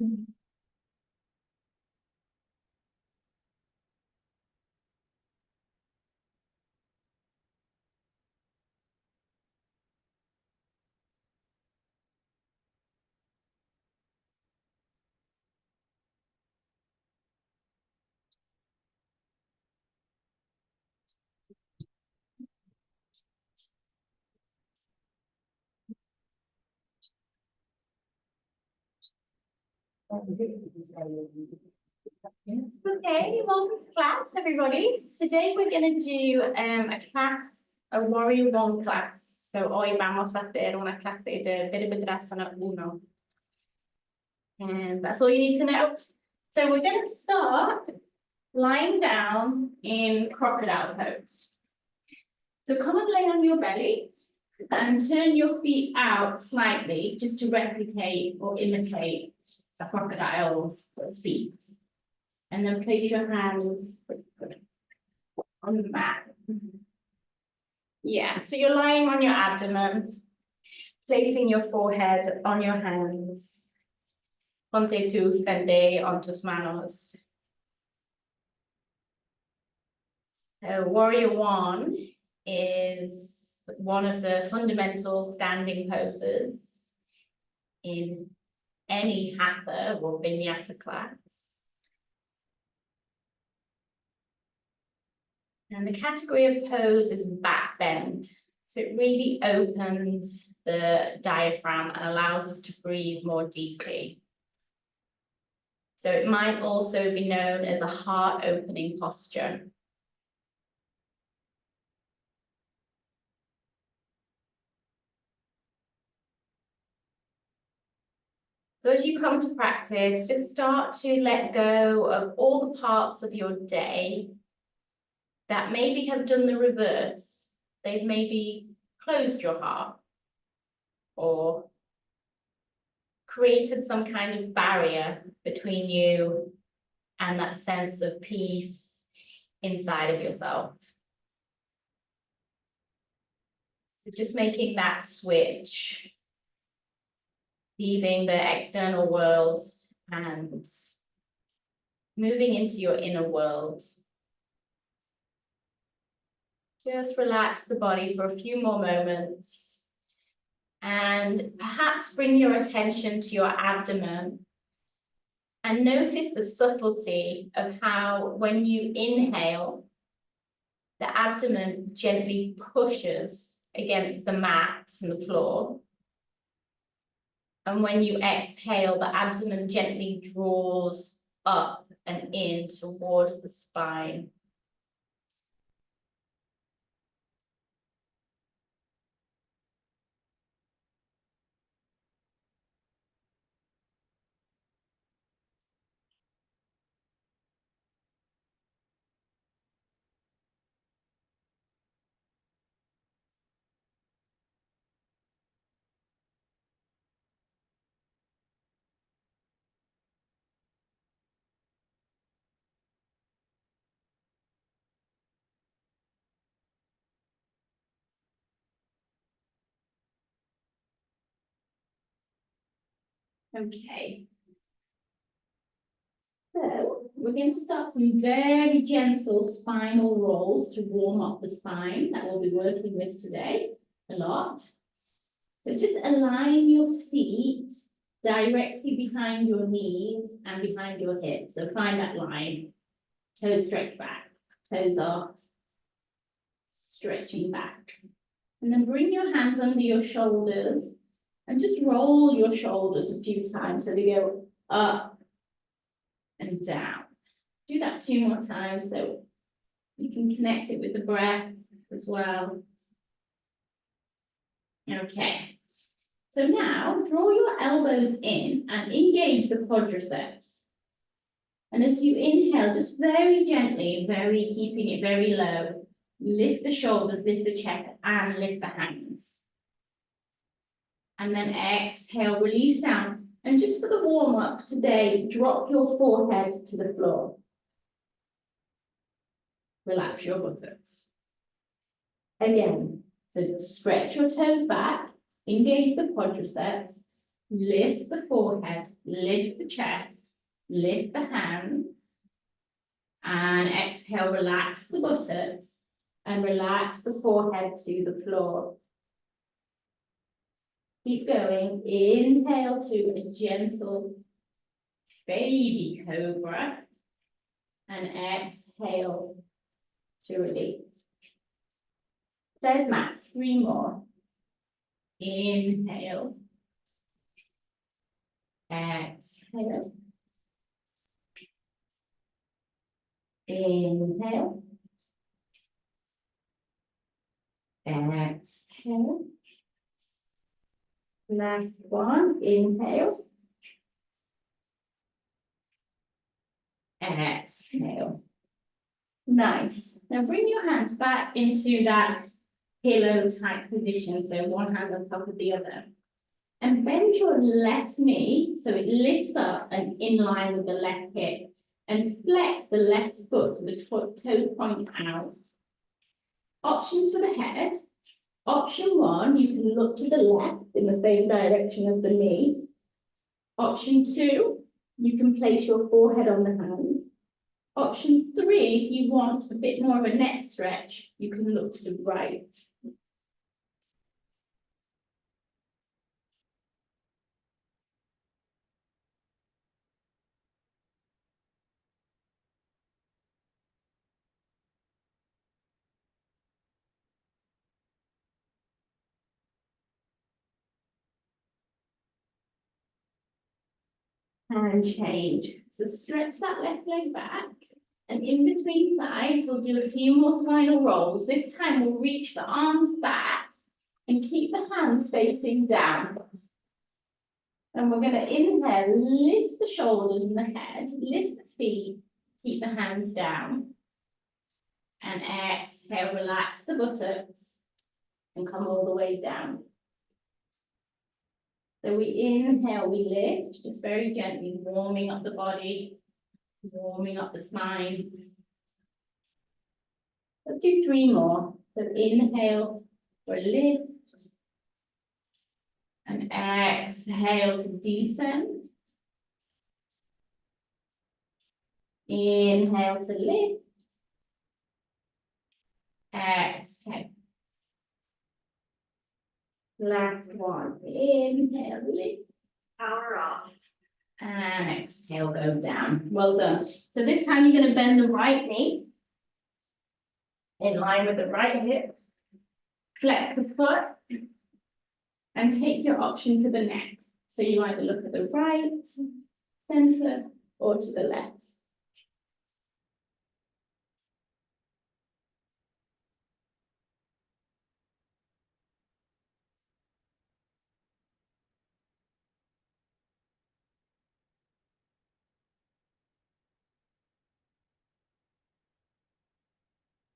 Okay, welcome to class, everybody. Today we're going to do a Warrior 1 class. So hoy vamos a hacer una clase de Virabhadrasana 1. And that's all you need to know. So we're going to start lying down in crocodile pose. So come and lay on your belly and turn your feet out slightly just to replicate or imitate a crocodile's feet. And then place your hands on the mat. Yeah, so you're lying on your abdomen, placing your forehead on your hands. Ponte tu frente on tus manos. So Warrior 1 is one of the fundamental standing poses in any hatha or vinyasa class. And the category of pose is back bend. So it really opens the diaphragm and allows us to breathe more deeply. So it might also be known as a heart opening posture. So as you come to practice, just start to let go of all the parts of your day that maybe have done the reverse. They've maybe closed your heart or created some kind of barrier between you and that sense of peace inside of yourself. So just making that switch, leaving the external world and moving into your inner world. Just relax the body for a few more moments and perhaps bring your attention to your abdomen and notice the subtlety of how when you inhale, the abdomen gently pushes against the mat and the floor. And when you exhale, the abdomen gently draws up and in towards the spine. Okay. So we're going to start some very gentle spinal rolls to warm up the spine that we'll be working with today a lot. So just align your feet directly behind your knees and behind your hips. So find that line. Toes stretch back, toes up, stretching back. And then bring your hands under your shoulders and just roll your shoulders a few times so they go up and down. Do that 2 more times so you can connect it with the breath as well. Okay. So now draw your elbows in and engage the quadriceps. And as you inhale, just very gently, keeping it very low, lift the shoulders, lift the chest, and lift the hands. And then exhale, release down. And just for the warm-up today, drop your forehead to the floor. Relax your buttocks. Again, so stretch your toes back, engage the quadriceps, Lift the forehead, lift the chest, lift the hands. And exhale, relax the buttocks and relax the forehead to the floor. Keep going. Inhale to a gentle baby cobra. And exhale to release. There's max. 3 more. Inhale. Exhale. Inhale. Exhale. Last one. Inhale. Exhale. Nice. Now bring your hands back into that pillow type position. So one hand on top of the other. And bend your left knee so it lifts up and in line with the left hip. And flex the left foot so the toes point out. Options for the head. Option 1, you can look to the left in the same direction as the knee. Option 2, you can place your forehead on the hands. Option 3, if you want a bit more of a neck stretch, you can look to the right. And change. So stretch that left leg back. And in between sides, we'll do a few more spinal rolls. This time we'll reach the arms back and keep the hands facing down. And we're going to inhale, lift the shoulders and the head, lift the feet, keep the hands down. And exhale, relax the buttocks and come all the way down. So we inhale, we lift, just very gently, warming up the body, warming up the spine. Let's do 3 more. So inhale for a lift. And exhale to descend. Inhale to lift. Exhale. Last one. Inhale, lift. Power off. And exhale, go down. Well done. So this time you're going to bend the right knee in line with the right hip. Flex the foot. And take your option for the neck. So you either look at the right, center, or to the left.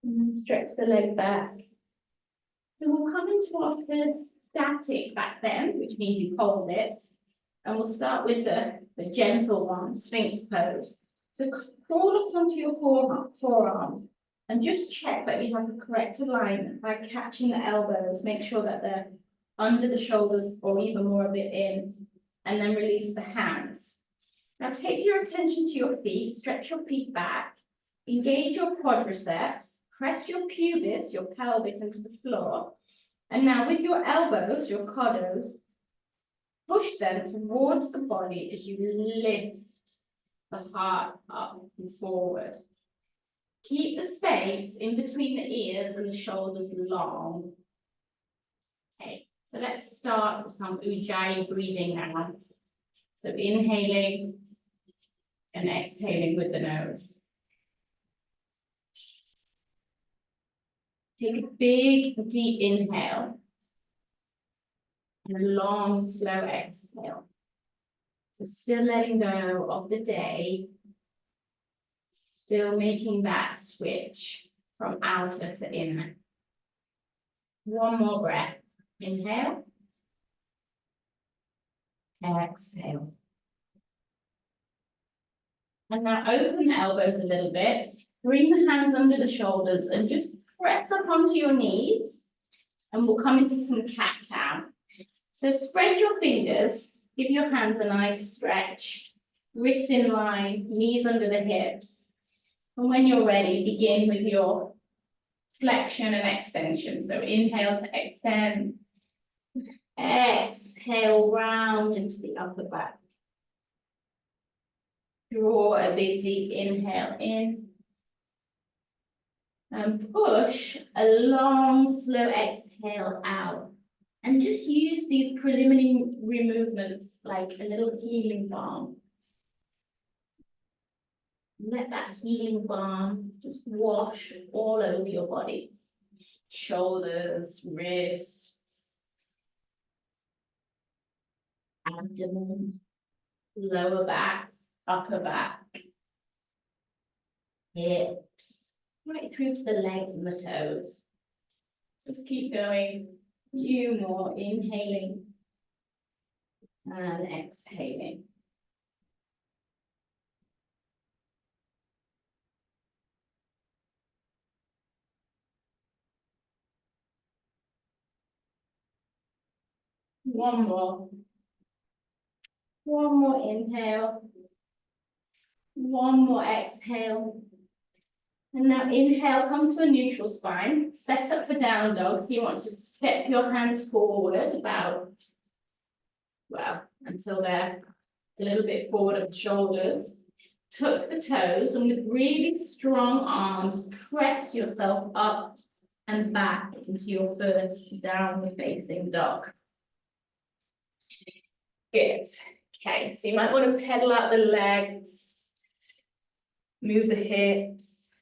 And stretch the leg back. So we'll come into our first static back bend, which means you hold it. And we'll start with the gentle one, Sphinx pose. So crawl up onto your forearms and just check that you have the correct alignment by catching the elbows. Make sure that they're under the shoulders or even more of it in, and then release the hands. Now take your attention to your feet, stretch your feet back, engage your quadriceps, press your pubis, your pelvis into the floor. And now with your elbows, your codos, push them towards the body as you lift the heart up and forward. Keep the space in between the ears and the shoulders long. Okay, so let's start with some Ujjayi breathing now. So inhaling and exhaling with the nose. Take a big, deep inhale and a long, slow exhale. So still letting go of the day, still making that switch from outer to inner. One more breath. Inhale. Exhale. And now open the elbows a little bit. Bring the hands under the shoulders and just press up onto your knees. And we'll come into some cat-cow. So spread your fingers Give your hands a nice stretch, wrists in line, knees under the hips. And when you're ready, begin with your flexion and extension. So inhale to extend. Exhale, round into the upper back. Draw a big deep inhale in. And push a long, slow exhale out. And just use these preliminary movements like a little healing balm. Let that healing balm just wash all over your body. Shoulders, wrists, abdomen, lower back, upper back, hips, right through to the legs and the toes. Just keep going. Few more, inhaling and exhaling. One more. One more inhale. One more exhale. And now inhale, come to a neutral spine. Set up for down dog. So you want to step your hands forward about, well, until they're a little bit forward of the shoulders. Tuck the toes, and with really strong arms, press yourself up and back into your first downward facing dog. Good. Okay, so you might want to pedal out the legs, move the hips.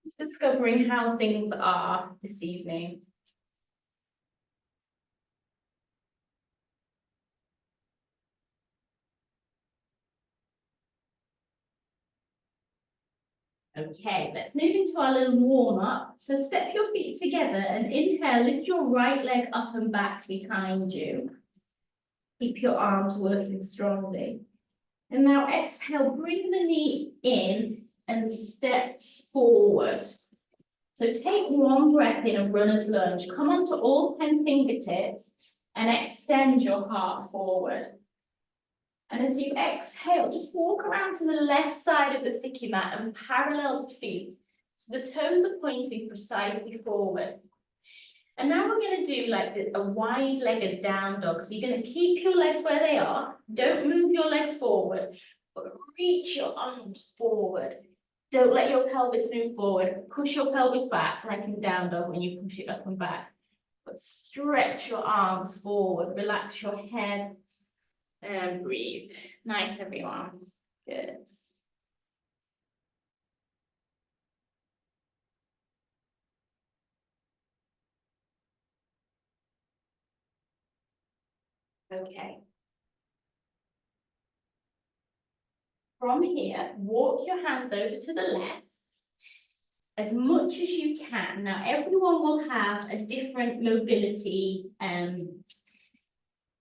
Just discovering how things are this evening. Okay, let's move into our little warm-up. So step your feet together and inhale, lift your right leg up and back behind you. Keep your arms working strongly. And now exhale, bring the knee in and step forward. So take one breath in a runner's lunge. Come onto all 10 fingertips and extend your heart forward. And as you exhale, just walk around to the left side of the sticky mat and parallel the feet. So the toes are pointing precisely forward. And now we're going to do like a wide-legged down dog. So you're going to keep your legs where they are. Don't move your legs forward, but reach your arms forward. Don't let your pelvis move forward. Push your pelvis back like in down dog when you push it up and back. But stretch your arms forward. Relax your head. And breathe. Nice, everyone. Good. Okay. From here, walk your hands over to the left as much as you can. Now, everyone will have a different mobility,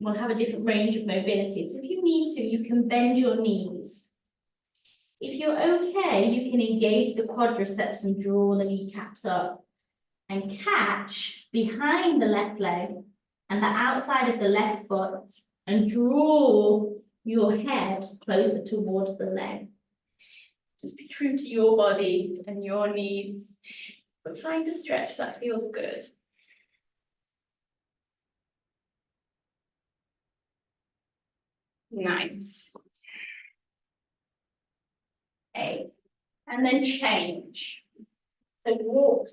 will have a different range of mobility. So if you need to, you can bend your knees. If you're okay, you can engage the quadriceps and draw the kneecaps up and catch behind the left leg and the outside of the left foot and draw your head closer towards the leg. Just be true to your body and your needs, but trying to stretch that feels good. Nice. Okay, and then change. So walk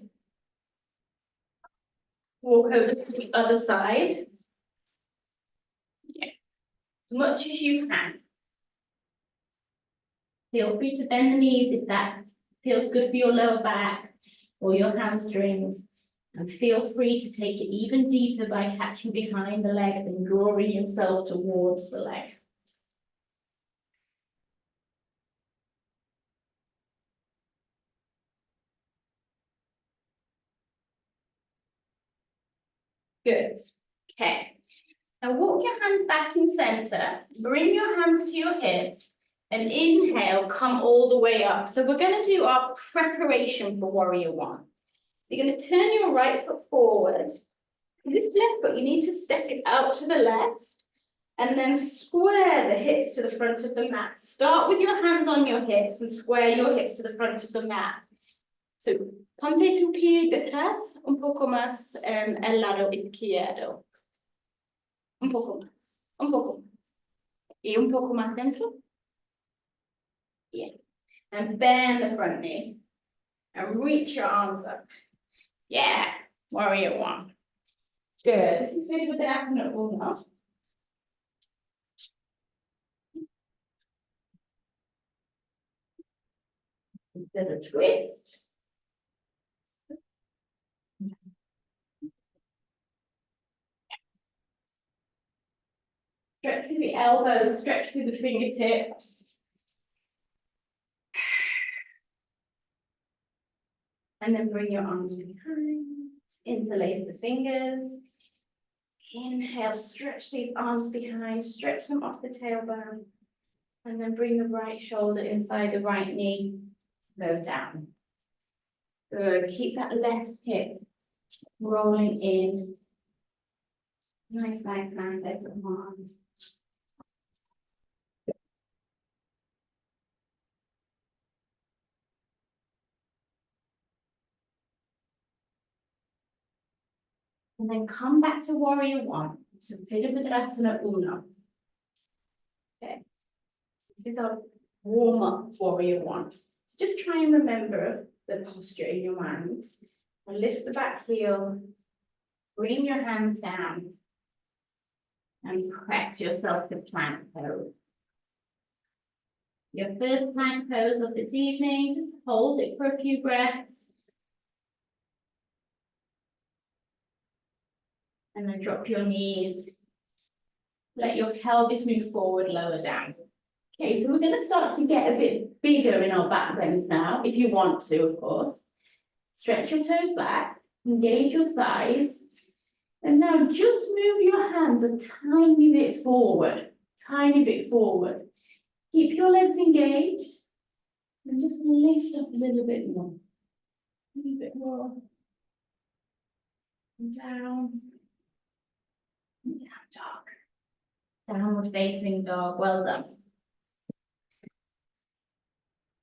over to the other side. Yeah, as much as you can. Feel free to bend the knees if that feels good for your lower back or your hamstrings. And feel free to take it even deeper by catching behind the leg and drawing yourself towards the leg. Good. Okay. Now walk your hands back in center. Bring your hands to your hips. And inhale, come all the way up. So we're going to do our preparation for warrior one. You're going to turn your right foot forward This left foot, you need to step it out to the left and then square the hips to the front of the mat. Start with your hands on your hips and square your hips to the front of the mat. So, ponte tu pie detrás, un poco más el lado izquierdo. Un poco más, un poco más. Y un poco más dentro. Yeah. And bend the front knee. And reach your arms up. Yeah, warrior one. Good. This is really with the asana uno. There's a twist. Stretch through the elbows, stretch through the fingertips. And then bring your arms behind. Interlace the fingers. Inhale, stretch these arms behind, stretch them off the tailbone. And then bring the right shoulder inside the right knee. Go down. Good. Keep that left hip rolling in. Nice, nice, nice. Open arm. And then come back to warrior one. So Virabhadrasana Uno. Okay. This is our warm-up warrior one. So just try and remember the posture in your mind. And lift the back heel. Bring your hands down. And press yourself to plank pose. Your first plank pose of this evening. Just hold it for a few breaths. And then drop your knees. Let your pelvis move forward, lower down. Okay, so we're going to start to get a bit bigger in our back bends now, if you want to, of course. Stretch your toes back, engage your thighs. And now just move your hands a tiny bit forward, tiny bit forward. Keep your legs engaged and just lift up a little bit more. A little bit more. And down. And down dog. Downward facing dog. Well done.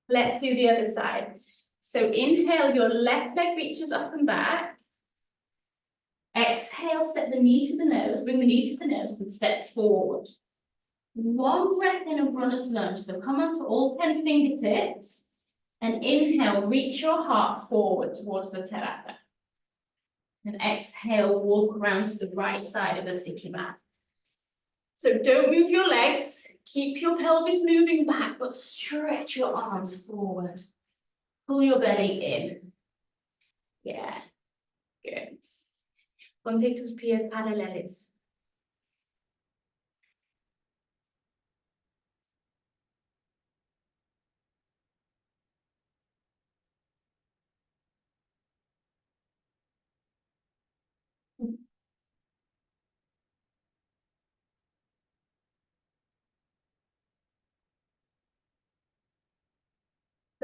Let's do the other side. So inhale, your left leg reaches up and back. Exhale, step the knee to the nose, bring the knee to the nose and step forward. One breath in a runner's lunge. So come onto all 10 fingertips and inhale, reach your heart forward towards the terapha. And exhale, walk around to the right side of the sticky mat. So don't move your legs, keep your pelvis moving back, but stretch your arms forward. Pull your belly in. Yeah, good. Ponte tus pies paralelos.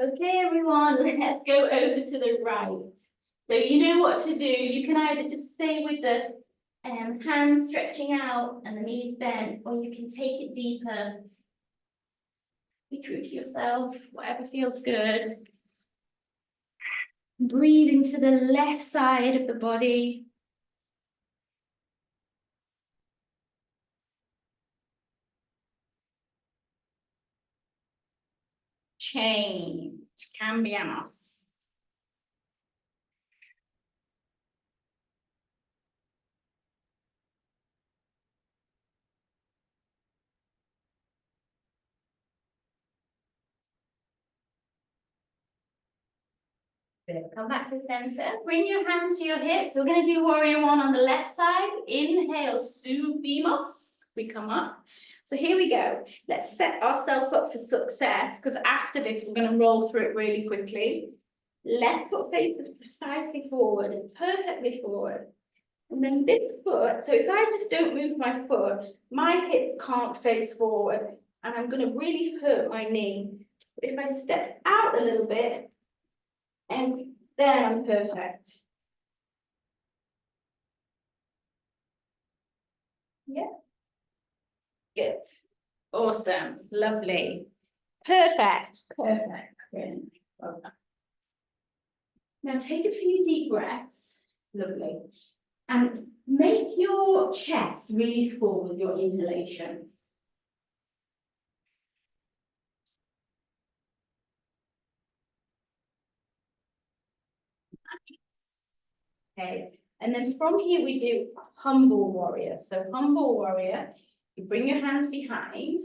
Okay, everyone, let's go over to the right. So you know what to do. You can either just stay with the hands stretching out and the knees bent, or you can take it deeper. Be true to yourself, whatever feels good. Breathe into the left side of the body. Change, cambiamos. Good. Come back to center. Bring your hands to your hips. We're going to do warrior one on the left side. Inhale, subimos. We come up. So here we go. Let's set ourselves up for success, because after this, we're going to roll through it really quickly. Left foot faces precisely forward, it's perfectly forward. And then this foot, so if I just don't move my foot, my hips can't face forward, and I'm going to really hurt my knee. But if I step out a little bit, and then I'm perfect. Yeah. Good. Awesome. Lovely. Perfect. Perfect. Brilliant. Well done. Now take a few deep breaths. Lovely. And make your chest really full with your inhalation. Okay. And then from here we do humble warrior. So humble warrior, you bring your hands behind,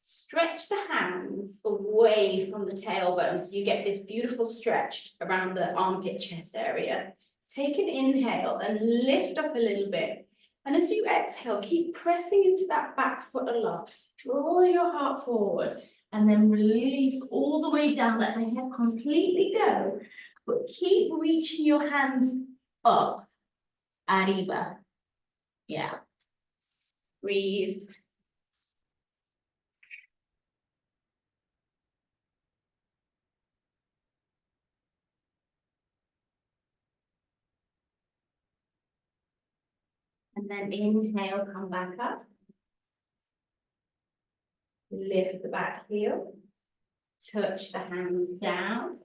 stretch the hands away from the tailbone. So you get this beautiful stretch around the armpit chest area. Take an inhale and lift up a little bit. And as you exhale, keep pressing into that back foot a lot. Draw your heart forward and then release all the way down. Let the head completely go. But keep reaching your hands up. Arriba. Yeah. Breathe. And then inhale, come back up. Lift the back heel. Touch the hands down.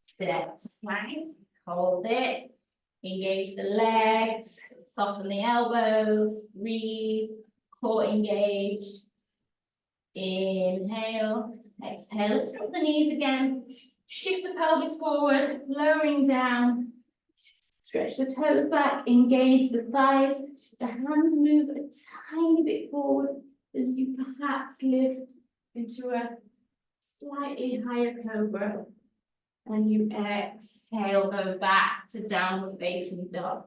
Step to plank. Hold it. Engage the legs. Soften the elbows. Breathe. Core engaged. Inhale. Exhale. Let's drop the knees again. Shift the pelvis forward. Lowering down. Stretch the toes back. Engage the thighs. The hands move a tiny bit forward as you perhaps lift into a slightly higher cobra. And you exhale, go back to downward facing dog.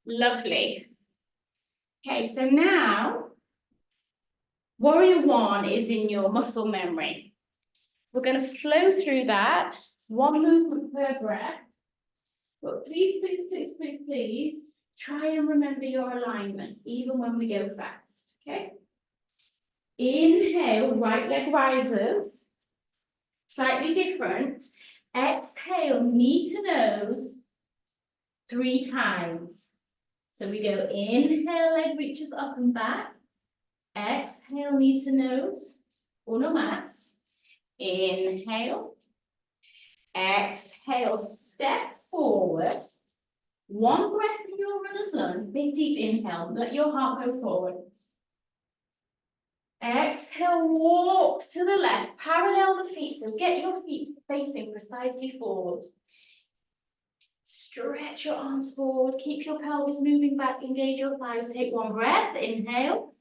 Lovely. Okay, so now warrior one is in your muscle memory. We're going to flow through that, one movement per breath. But please, please, please, please, please, try and remember your alignment, even when we go fast, okay? Inhale, right leg rises, slightly different. Exhale, knee to nose, 3 times. So we go inhale, leg reaches up and back. Exhale, knee to nose, uno más. Inhale. Exhale, step forward. One breath in your runner's lunge, big deep inhale, let your heart go forward. Exhale, walk to the left, parallel the feet, so get your feet facing precisely forward. Stretch your arms forward, keep your pelvis moving back, engage your thighs, take one breath, inhale.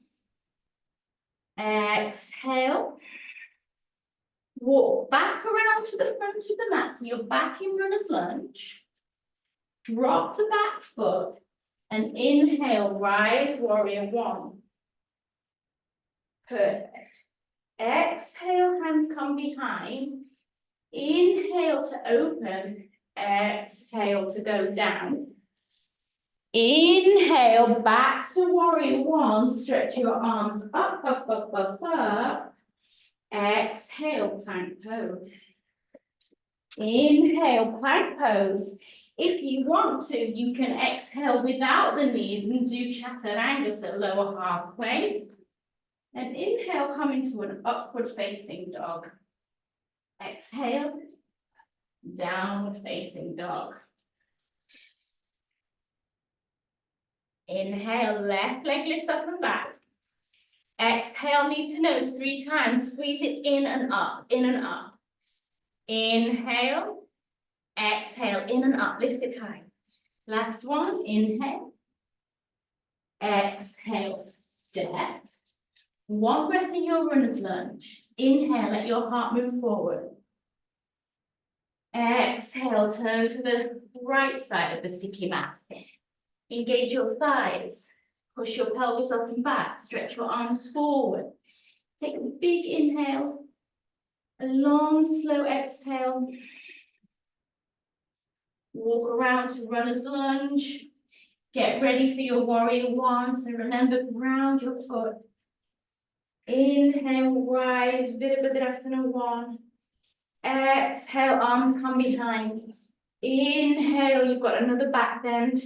Exhale. Walk back around to the front of the mat, so you're back in runner's lunge. Drop the back foot and inhale, rise, warrior one. Perfect. Exhale, hands come behind. Inhale to open, exhale to go down. Inhale, back to warrior one, stretch your arms up, up, up, up, up. Exhale, plank pose. Inhale, plank pose. If you want to, you can exhale without the knees and do chaturanga, so lower half plank. And inhale, come into an upward facing dog. Exhale, downward facing dog. Inhale, left leg lifts up and back. Exhale, knee to nose 3 times. Squeeze it in and up, in and up. Inhale, exhale, in and up, lift it high. Last one, inhale. Exhale, step. One breath in your runner's lunge. Inhale, let your heart move forward. Exhale, turn to the right side of the sticky mat. Engage your thighs. Push your pelvis up and back. Stretch your arms forward. Take a big inhale. A long, slow exhale. Walk around to runner's lunge. Get ready for your warrior one. So remember, ground your foot. Inhale, rise, Virabhadrasana one. Exhale, arms come behind. Inhale, you've got another back bend.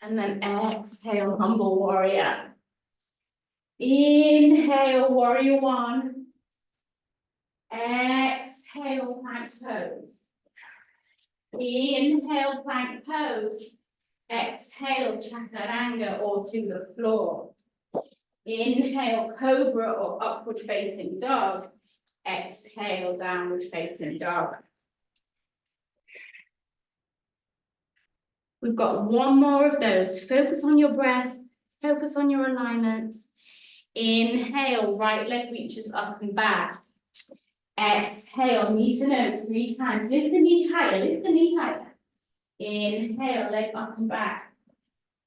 And then exhale, humble warrior. Inhale, warrior one. Exhale, plank pose. Inhale, plank pose. Exhale, chaturanga or to the floor. Inhale, cobra or upward facing dog. Exhale, downward facing dog. We've got one more of those. Focus on your breath, focus on your alignments. Inhale, right leg reaches up and back. Exhale, knee to nose 3 times. Lift the knee higher, lift the knee higher. Inhale, leg up and back.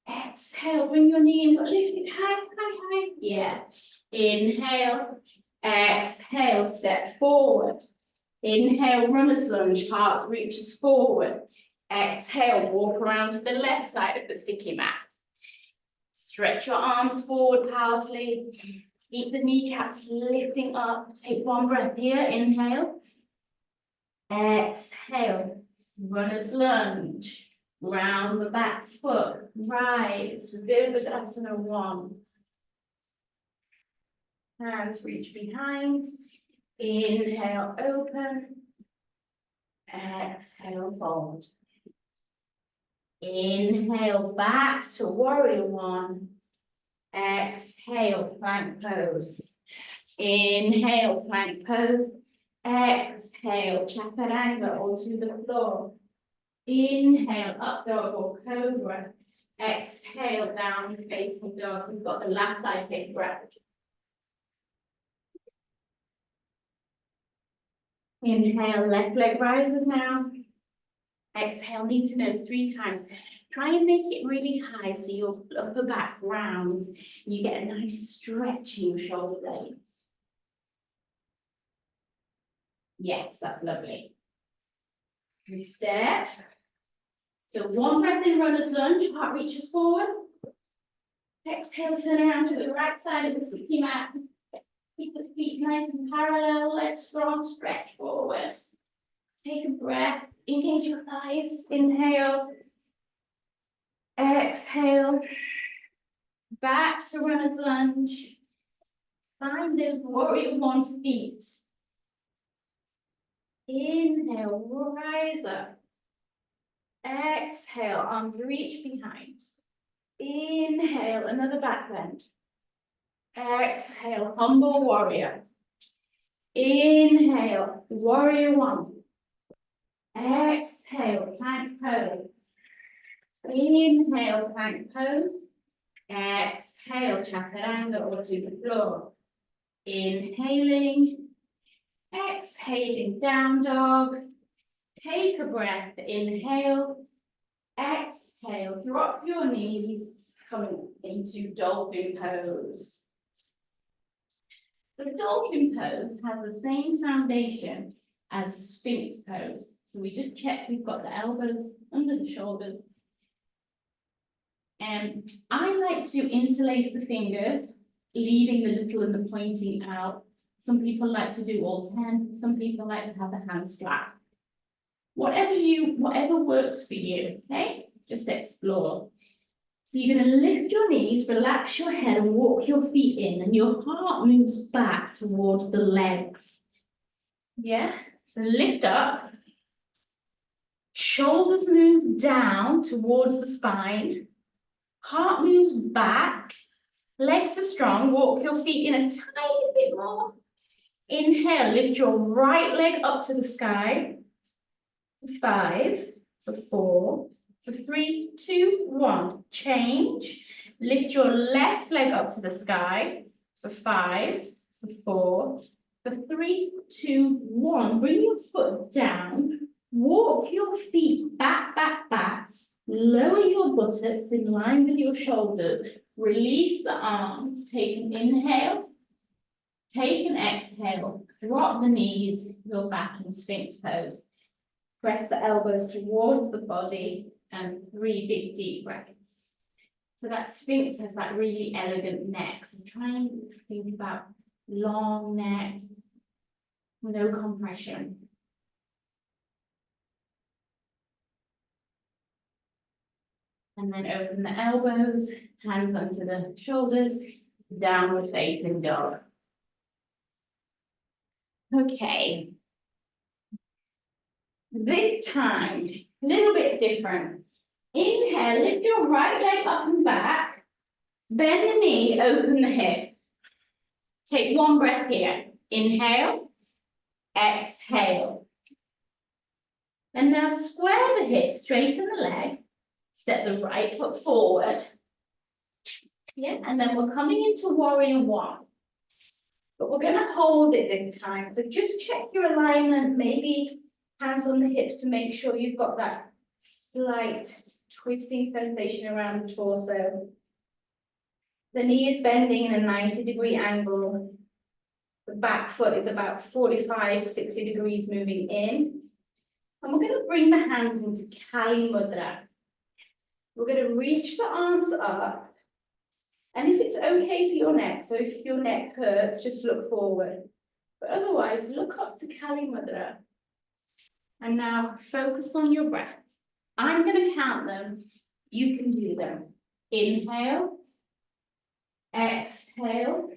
Exhale, bring your knee in, but lift it high, high, high. Yeah. Inhale, exhale, step forward. Inhale, runner's lunge, heart reaches forward. Exhale, walk around to the left side of the sticky mat. Stretch your arms forward powerfully. Keep the kneecaps lifting up. Take one breath here, inhale. Exhale, runner's lunge. Round the back foot, rise, Virabhadrasana 1. Hands reach behind. Inhale, open. Exhale, fold. Inhale, back to warrior 1. Exhale, plank pose. Inhale, plank pose. Exhale, chaturanga or to the floor. Inhale, up dog or cobra. Exhale, down facing dog. We've got the last side, take a breath. Inhale, left leg rises now. Exhale, knee to nose 3 times. Try and make it really high so your upper back rounds and you get a nice stretch in your shoulder blades. Yes, that's lovely. And step. So 1 breath in, runner's lunge, heart reaches forward. Exhale, turn around to the right side of the sticky mat. Keep the feet nice and parallel, legs strong, stretch forward. Take a breath, engage your thighs, inhale. Exhale, back to runner's lunge. Find those warrior 1 feet. Inhale, rise up. Exhale, arms reach behind. Inhale, another back bend. Exhale, humble warrior. Inhale, warrior 1. Exhale, plank pose. Inhale, plank pose. Exhale, chaturanga or to the floor. Inhaling. Exhaling, down dog. Take a breath, inhale. Exhale, drop your knees, coming into dolphin pose. So dolphin pose has the same foundation as Sphinx pose. So we just check we've got the elbows under the shoulders. And I like to interlace the fingers, leaving the little and the pointing out. Some people like to do all 10. Some people like to have the hands flat. Whatever works for you, okay? Just explore. So you're going to lift your knees, relax your head and walk your feet in, and your heart moves back towards the legs. Yeah? So lift up. Shoulders move down towards the spine. Heart moves back. Legs are strong. Walk your feet in a tiny bit more. Inhale, lift your right leg up to the sky. 5, for 4, for 3, 2, 1. Change. Lift your left leg up to the sky. For 5, for 4, for 3, 2, 1. Bring your foot down. Walk your feet back, back, back. Lower your buttocks in line with your shoulders. Release the arms. Take an inhale. Take an exhale. Drop the knees. You're back in Sphinx pose. Press the elbows towards the body and 3 big deep breaths. So that Sphinx has that really elegant neck. So try and think about long neck, no compression. And then open the elbows, hands onto the shoulders, downward facing dog. Okay. This time, a little bit different. Inhale, lift your right leg up and back. Bend the knee, open the hip. Take one breath here. Inhale, exhale. And now square the hips, straighten the leg. Step the right foot forward. Yeah, and then we're coming into warrior one. But we're going to hold it this time. So just check your alignment, maybe hands on the hips to make sure you've got that slight twisting sensation around the torso. The knee is bending in a 90-degree angle. The back foot is about 45, 60 degrees moving in. And we're going to bring the hands into Kali Mudra. We're going to reach the arms up. And if it's okay for your neck, so if your neck hurts, just look forward. But otherwise, look up to Kali Mudra. And now focus on your breath. I'm going to count them. You can do them. Inhale. Exhale.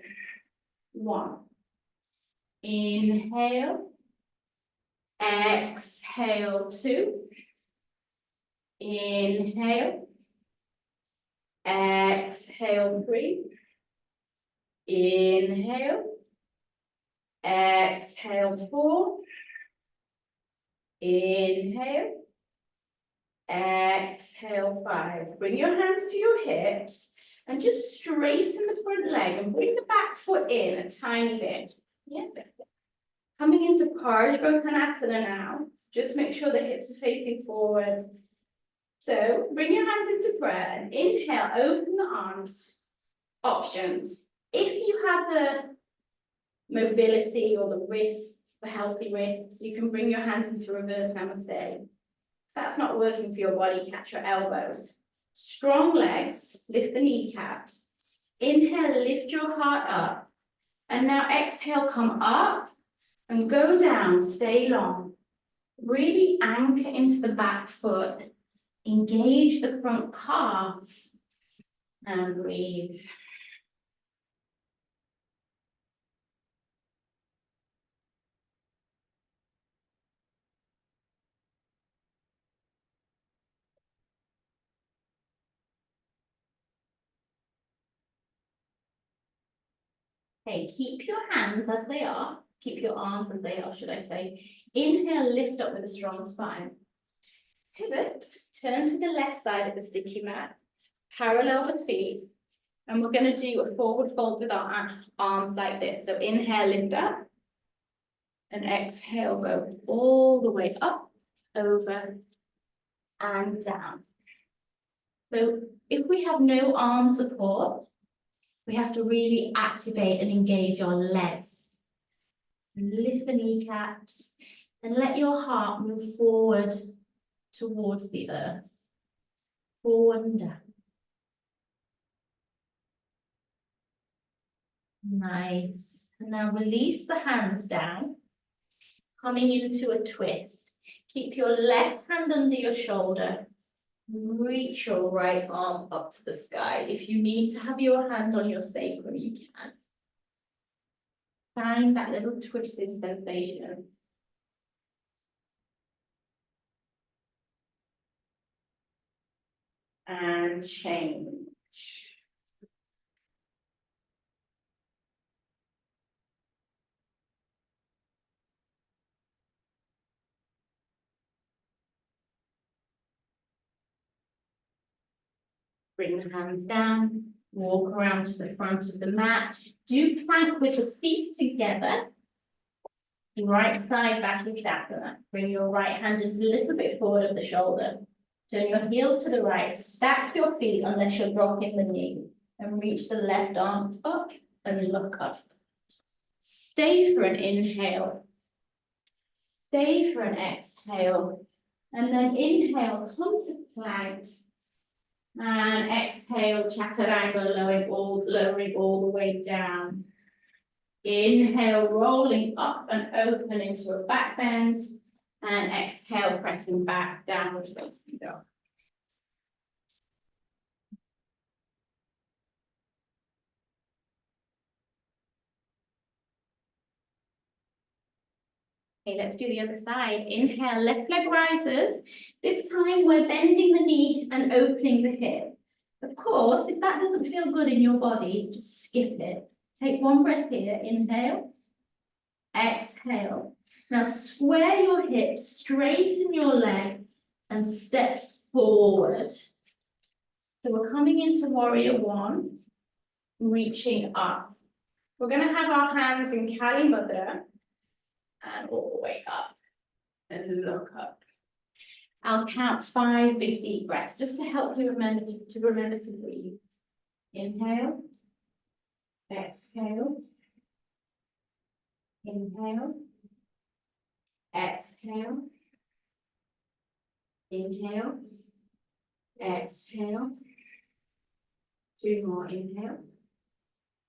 1. Inhale. Exhale. 2. Inhale. Exhale. 3. Inhale. Exhale. 4. Inhale. Exhale. 5. Bring your hands to your hips and just straighten the front leg and bring the back foot in a tiny bit. Yeah. Coming into Parsvakonasana now. Just make sure the hips are facing forwards. So bring your hands into prayer and inhale, open the arms. Options. If you have the mobility or the wrists, the healthy wrists, you can bring your hands into reverse namaste. If that's not working for your body, catch your elbows. Strong legs, lift the kneecaps. Inhale, lift your heart up. And now exhale, come up and go down, stay long. Really anchor into the back foot. Engage the front calf and breathe. Okay, keep your hands as they are. Keep your arms as they are, should I say. Inhale, lift up with a strong spine. Pivot, turn to the left side of the sticky mat. Parallel the feet. And we're going to do a forward fold with our arms like this. So inhale, lift up. And exhale, go all the way up, over, and down. So if we have no arm support, we have to really activate and engage our legs. Lift the kneecaps and let your heart move forward towards the earth. Forward and down. Nice. And now release the hands down, coming into a twist. Keep your left hand under your shoulder. Reach your right arm up to the sky. If you need to have your hand on your sacrum, you can. Find that little twisted sensation. And change. Bring the hands down, walk around to the front of the mat. Do plank with the feet together. Right side back is savasana. Bring your right hand just a little bit forward of the shoulder. Turn your heels to the right. Stack your feet unless you're dropping the knee. And reach the left arm up and look up. Stay for an inhale. Stay for an exhale. And then inhale, come to plank. And exhale, chaturanga, lowering all the way down. Inhale, rolling up and open into a back bend. And exhale, pressing back, downward facing dog. Okay, let's do the other side. Inhale, left leg rises. This time we're bending the knee and opening the hip. Of course, if that doesn't feel good in your body, just skip it. Take one breath here. Inhale, exhale. Now square your hips, straighten your leg, and step forward. So we're coming into warrior one, reaching up. We're going to have our hands in Kali Mudra and all the way up and look up. I'll count 5 big deep breaths just to help you remember to breathe. Inhale, exhale, inhale, exhale, inhale, exhale. 2 more. Inhale,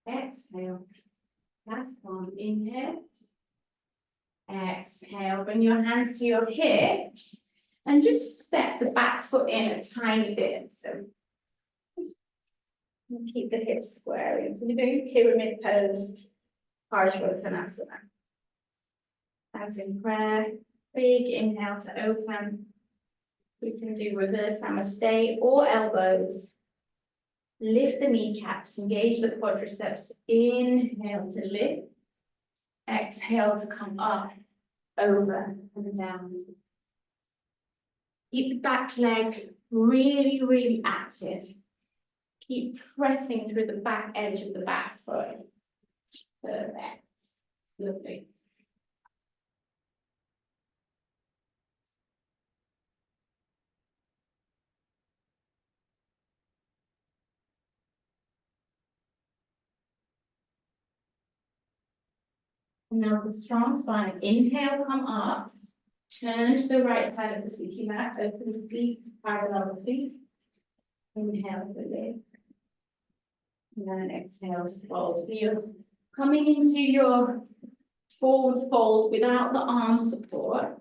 exhale. Last one. Inhale, exhale. Bring your hands to your hips and just step the back foot in a tiny bit. So keep the hips squaring. So we're doing pyramid pose, Ardhva. Hands in prayer. Big inhale to open. We can do reverse namaste or elbows. Lift the kneecaps, engage the quadriceps. Inhale to lift. Exhale to come up, over and down. Keep the back leg really, really active. Keep pressing through the back edge of the back foot. Perfect. Lovely. Now the strong spine. Inhale, come up. Turn to the right side of the sleepy mat. Open the feet, parallel the feet. Inhale to lift. And then exhale to fold. So you're coming into your forward fold without the arm support.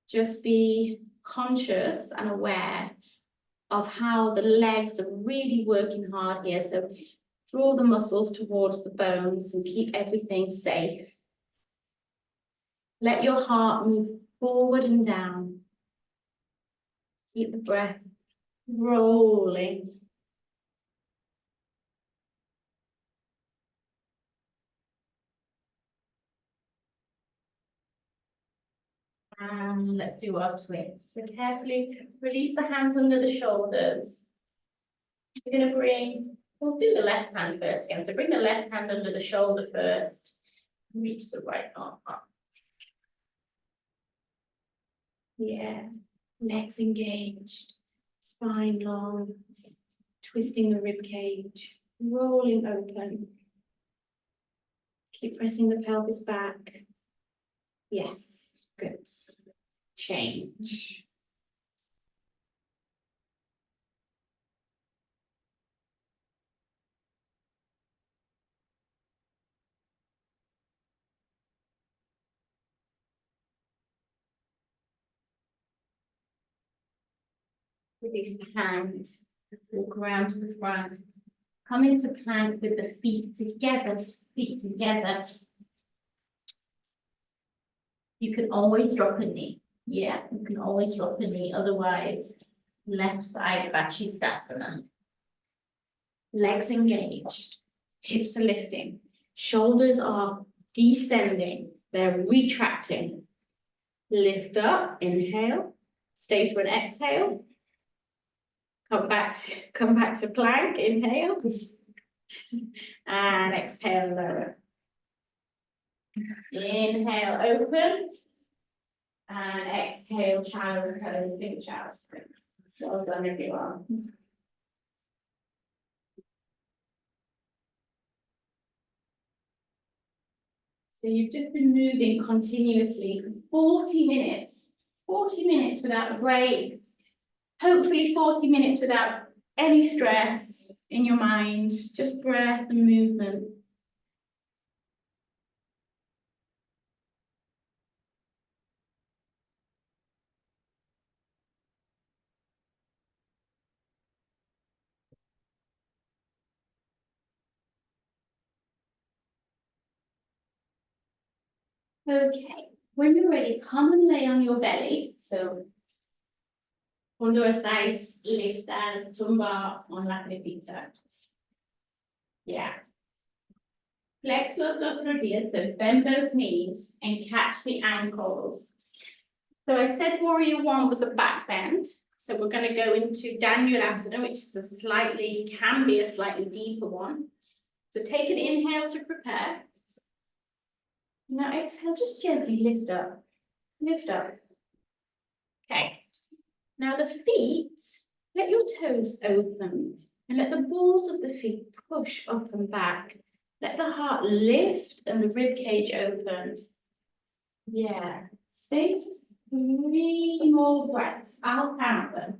Just be conscious and aware of how the legs are really working hard here. So draw the muscles towards the bones and keep everything safe. Let your heart move forward and down. Keep the breath rolling. And let's do our twists. So carefully release the hands under the shoulders. We're going to we'll do the left hand first again. So bring the left hand under the shoulder first. Reach the right arm up. Yeah, legs engaged, spine long, twisting the rib cage, rolling open. Keep pressing the pelvis back. Yes, good. Change. Release the hand, walk around to the front. Come into plank with the feet together, feet together. You can always drop a knee. Yeah, you can always drop a knee. Otherwise, left side savasana. Legs engaged, hips are lifting, shoulders are descending, they're retracting. Lift up, inhale, stay for an exhale. Come back to plank, inhale. And exhale, lower. Inhale, open. And exhale, child's pose, big child's pose. Well done, everyone. So you've just been moving continuously for 40 minutes without a break. Hopefully 40 minutes without any stress in your mind, just breath and movement. Okay, when you're ready, come and lay on your belly. So, cuando estáis listas, tumba on la crepita. Yeah. Flex los dos rodillas, so bend both knees and catch the ankles. So I said warrior one was a back bend. So we're going to go into Dhanurasana, which is can be a slightly deeper one. So take an inhale to prepare. Now exhale, just gently lift up. Lift up. Okay. Now the feet, let your toes open and let the balls of the feet push up and back. Let the heart lift and the rib cage open. Yeah. 6, 3 more breaths. I'll count them.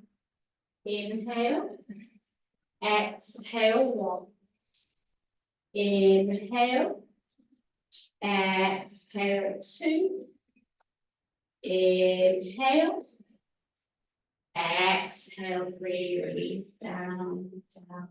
Inhale. Exhale 1. Inhale. Exhale 2. Inhale. Exhale 3. Release down, down.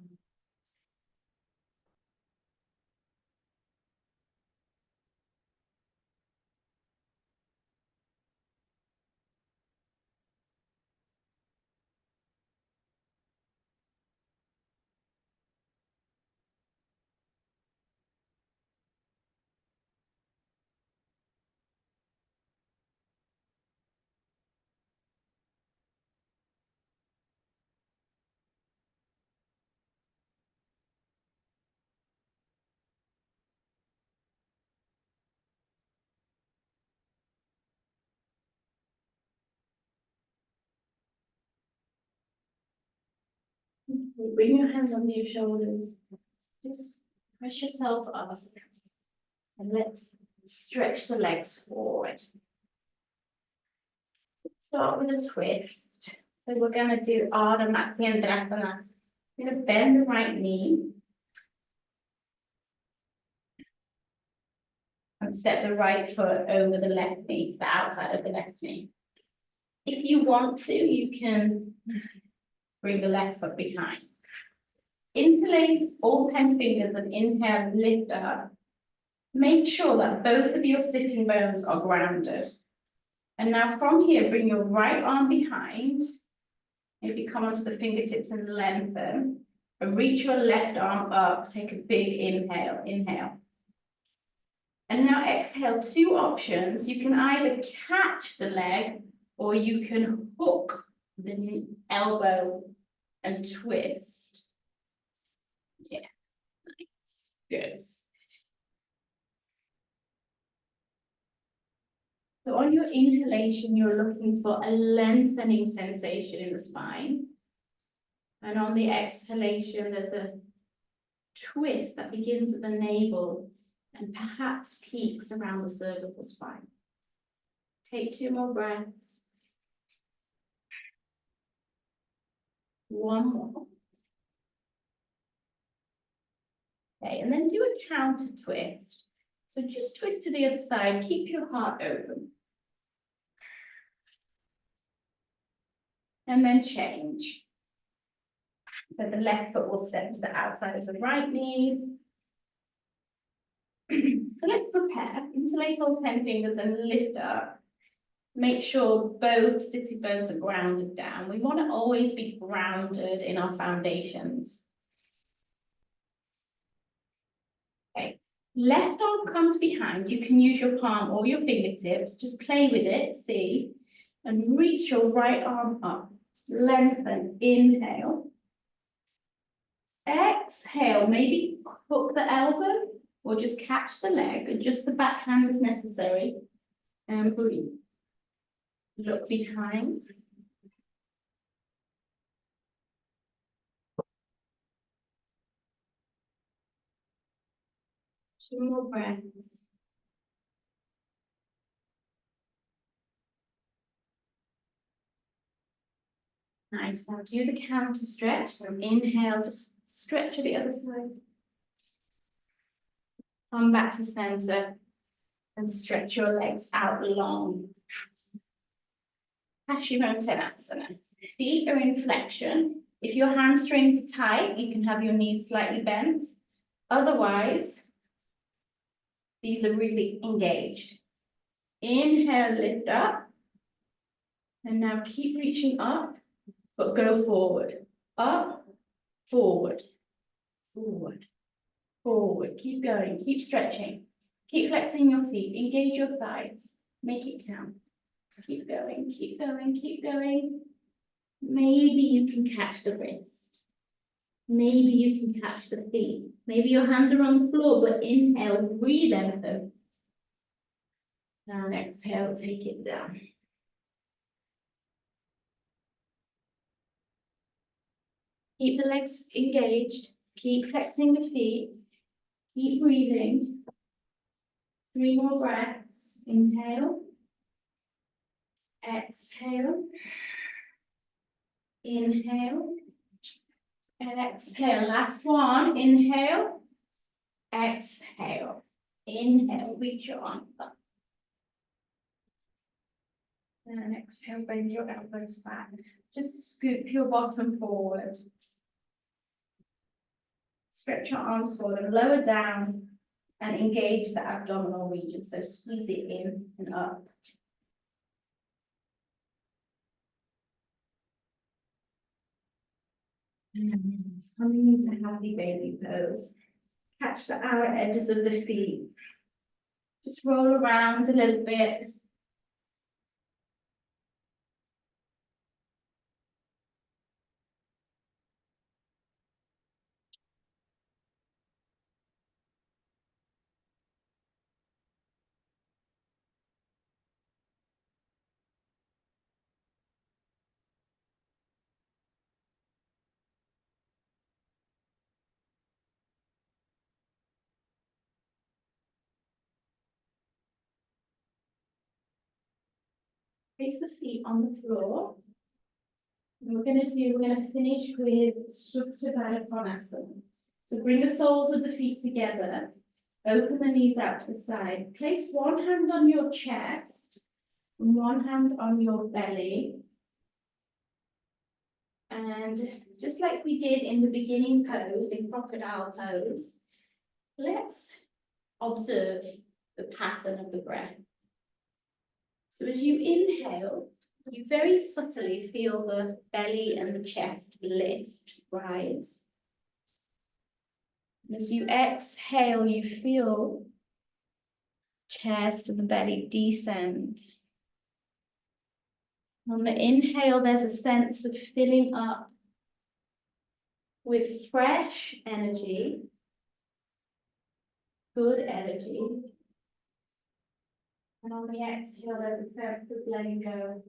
Bring your hands under your shoulders. Just press yourself up. And let's stretch the legs forward. Start with a twist. So we're going to do Ardha Matsyendrasana. We're going to bend the right knee. And step the right foot over the left knee to the outside of the left knee. If you want to, you can bring the left foot behind. Interlace all 10 fingers and inhale, lift up. Make sure that both of your sitting bones are grounded. And now from here, bring your right arm behind. Maybe come onto the fingertips and lengthen. And reach your left arm up. Take a big inhale. Inhale. And now exhale, 2 options. You can either catch the leg or you can hook the elbow and twist. Yeah, nice, good. So on your inhalation, you're looking for a lengthening sensation in the spine. And on the exhalation, there's a twist that begins at the navel and perhaps peaks around the cervical spine. Take 2 more breaths. 1 more. Okay, and then do a counter twist. So just twist to the other side, keep your heart open. And then change. So the left foot will step to the outside of the right knee. So let's prepare. Interlace all 10 fingers and lift up. Make sure both sitting bones are grounded down. We want to always be grounded in our foundations. Okay. Left arm comes behind. You can use your palm or your fingertips. Just play with it, see. And reach your right arm up. Lengthen. Inhale. Exhale. Maybe hook the elbow or just catch the leg. Adjust the back hand as necessary. And breathe. Look behind. Two more breaths. Nice. Now do the counter stretch. So inhale, just stretch to the other side. Come back to center and stretch your legs out long. Paschimottanasana. Feet are in flexion. If your hamstrings are tight, you can have your knees slightly bent. Otherwise, these are really engaged. Inhale, lift up. And now keep reaching up, but go forward. Up, forward, forward, forward. Keep going, keep stretching. Keep flexing your feet, engage your thighs. Make it count. Keep going, keep going, keep going. Maybe you can catch the wrist. Maybe you can catch the feet. Maybe your hands are on the floor, but inhale, breathe out them. And exhale, take it down. Keep the legs engaged. Keep flexing the feet. Keep breathing. 3 more breaths. Inhale. Exhale. Inhale. Exhale. Last one. Inhale. Exhale. Inhale. Reach your arms up. And exhale. Bend your elbows back. Just scoop your bottom forward. Stretch your arms forward. Lower down. And engage the abdominal region. So squeeze it in and up. And coming into happy baby pose. Catch the outer edges of the feet. Just roll around a little bit. Place the feet on the floor. And we're going to finish with Supta Baddha Konasana. So bring the soles of the feet together. Open the knees out to the side. Place one hand on your chest and one hand on your belly. And just like we did in the beginning pose, in crocodile pose, let's observe the pattern of the breath. So as you inhale, you very subtly feel the belly and the chest lift, rise. And as you exhale, you feel chest and the belly descend. On the inhale, there's a sense of filling up with fresh energy, good energy. And on the exhale, there's a sense of letting go.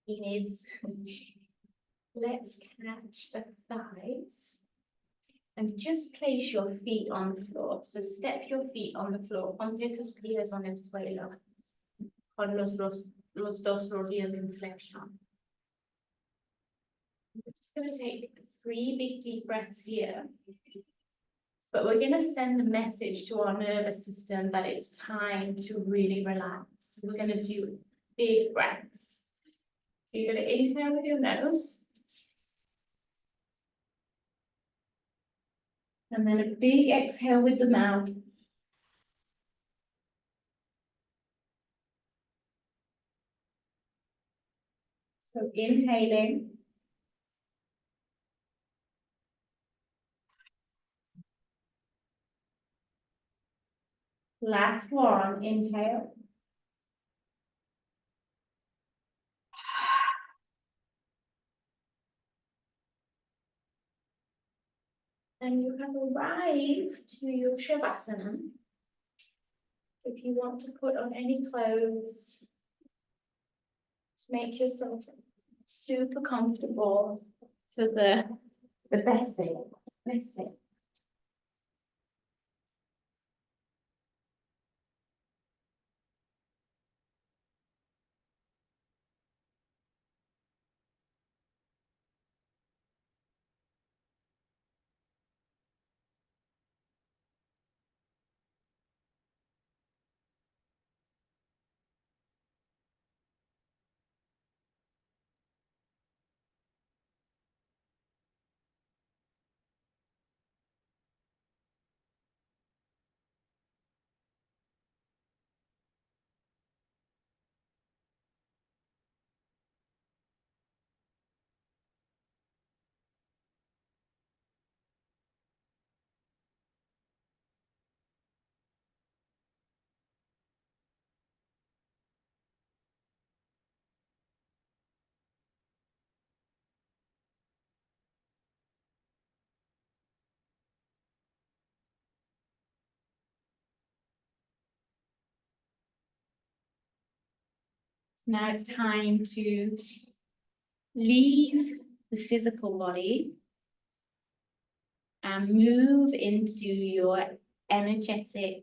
Is let's catch the thighs and just place your feet on the floor. So step your feet on the floor. Ponte tus pies en el suelo. Con los dos rodillas en flexión. We're just going to take 3 big deep breaths here. But we're going to send a message to our nervous system that it's time to really relax. We're going to do big breaths. So you're going to inhale with your nose. And then a big exhale with the mouth. So inhaling. Last one, inhale. And you have arrived to your savasana. If you want to put on any clothes, to make yourself super comfortable for the best thing. Best thing. So now it's time to leave the physical body and move into your energetic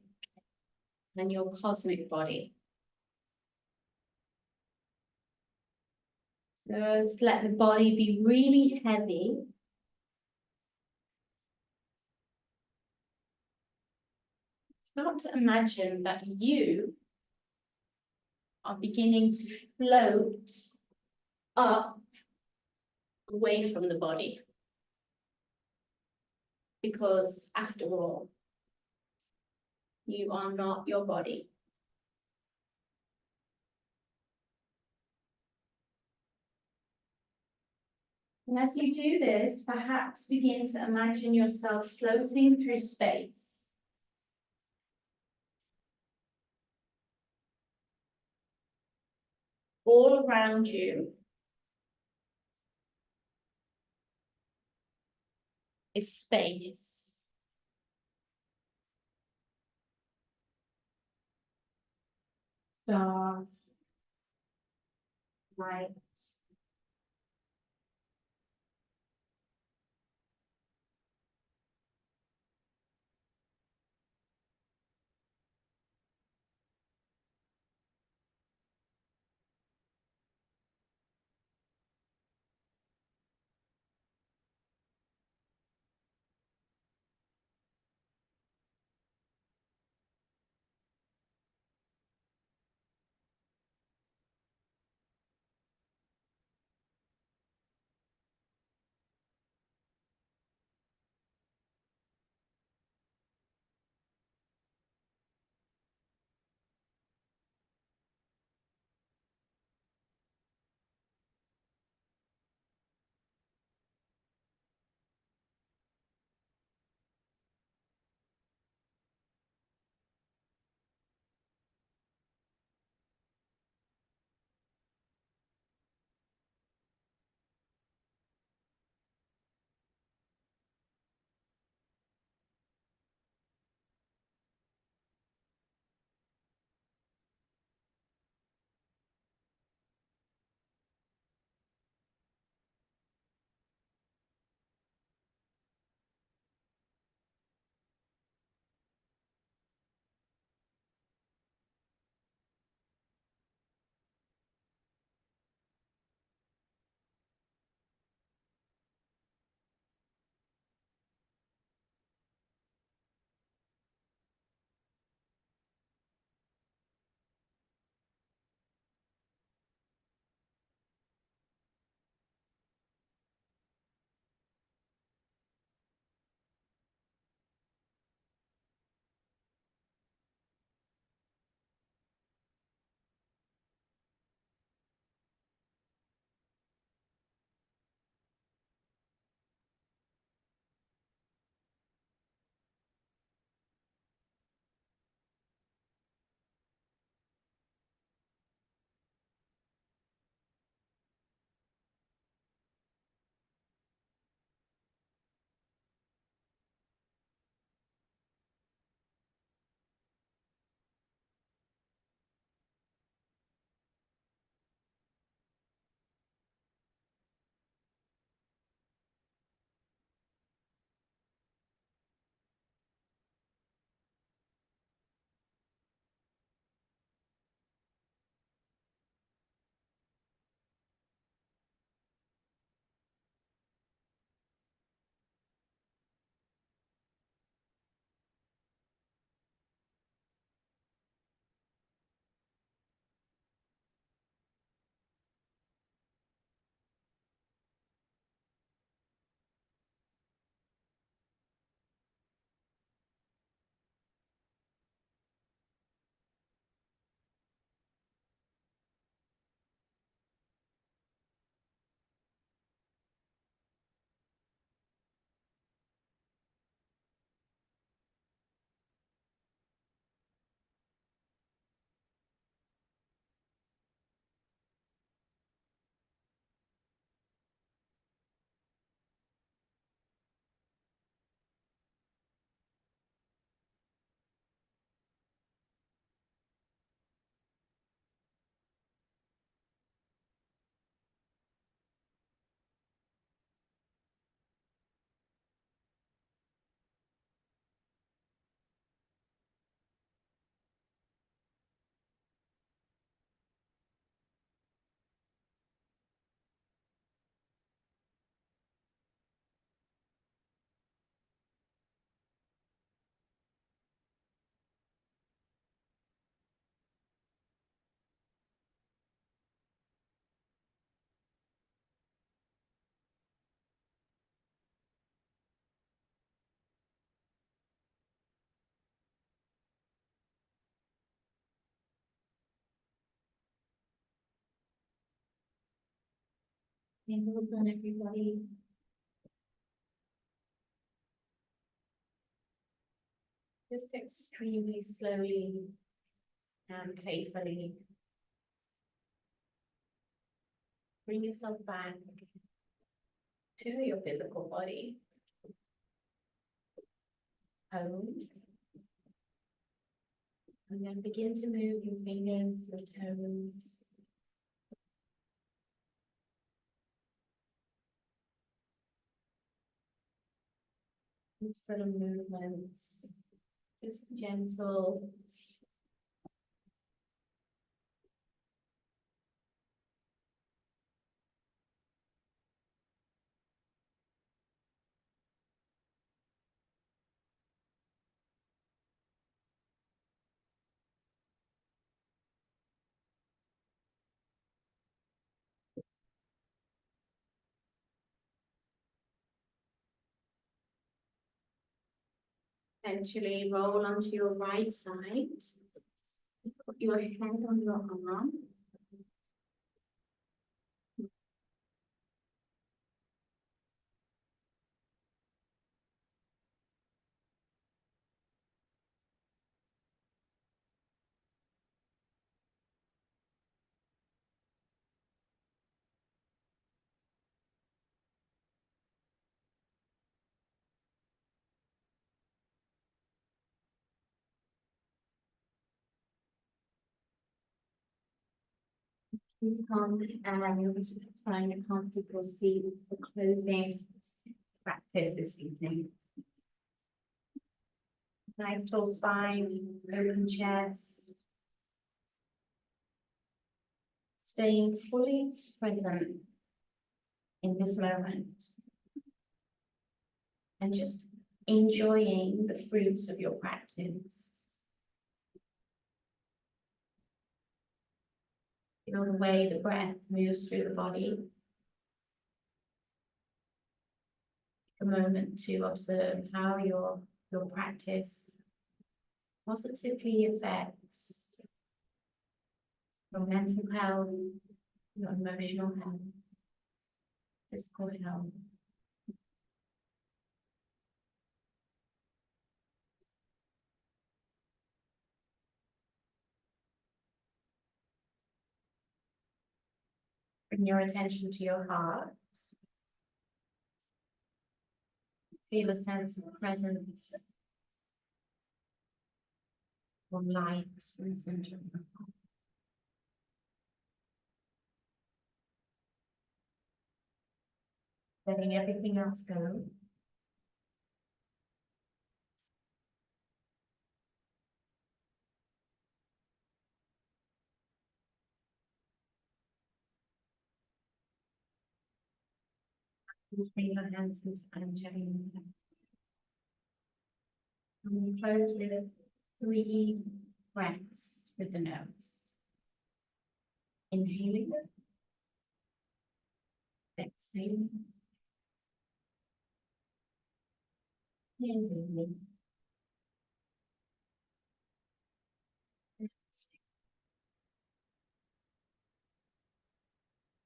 and your cosmic body. Just let the body be really heavy. Start to imagine that you are beginning to float up away from the body. Because after all, you are not your body. And as you do this, perhaps begin to imagine yourself floating through space. All around you is space. Stars, light. Well done, everybody. Just extremely slowly and playfully bring yourself back to your physical body. Home. And then begin to move your fingers, your toes. Sort of movements, just gentle. Eventually roll onto your right side. Put your hand on your arm. Please come and find a comfortable seat for closing practice this evening. Nice tall spine, open chest. Staying fully present in this moment. And just enjoying the fruits of your practice. Feel the way the breath moves through the body. Take a moment to observe how your practice positively affects your mental health, your emotional health, physical health. Bring your attention to your heart. Feel a sense of presence or light in the center of the heart. Letting everything else go. Just bring your hands into Anjali. And we close with 3 breaths with the nose. Inhaling. Exhaling. Inhaling.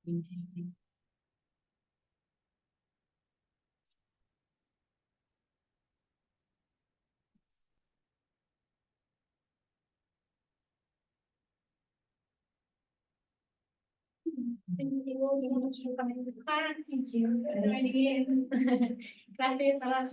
Inhaling. Thank you all so much for coming to class. Thank you for joining in. Gracias a las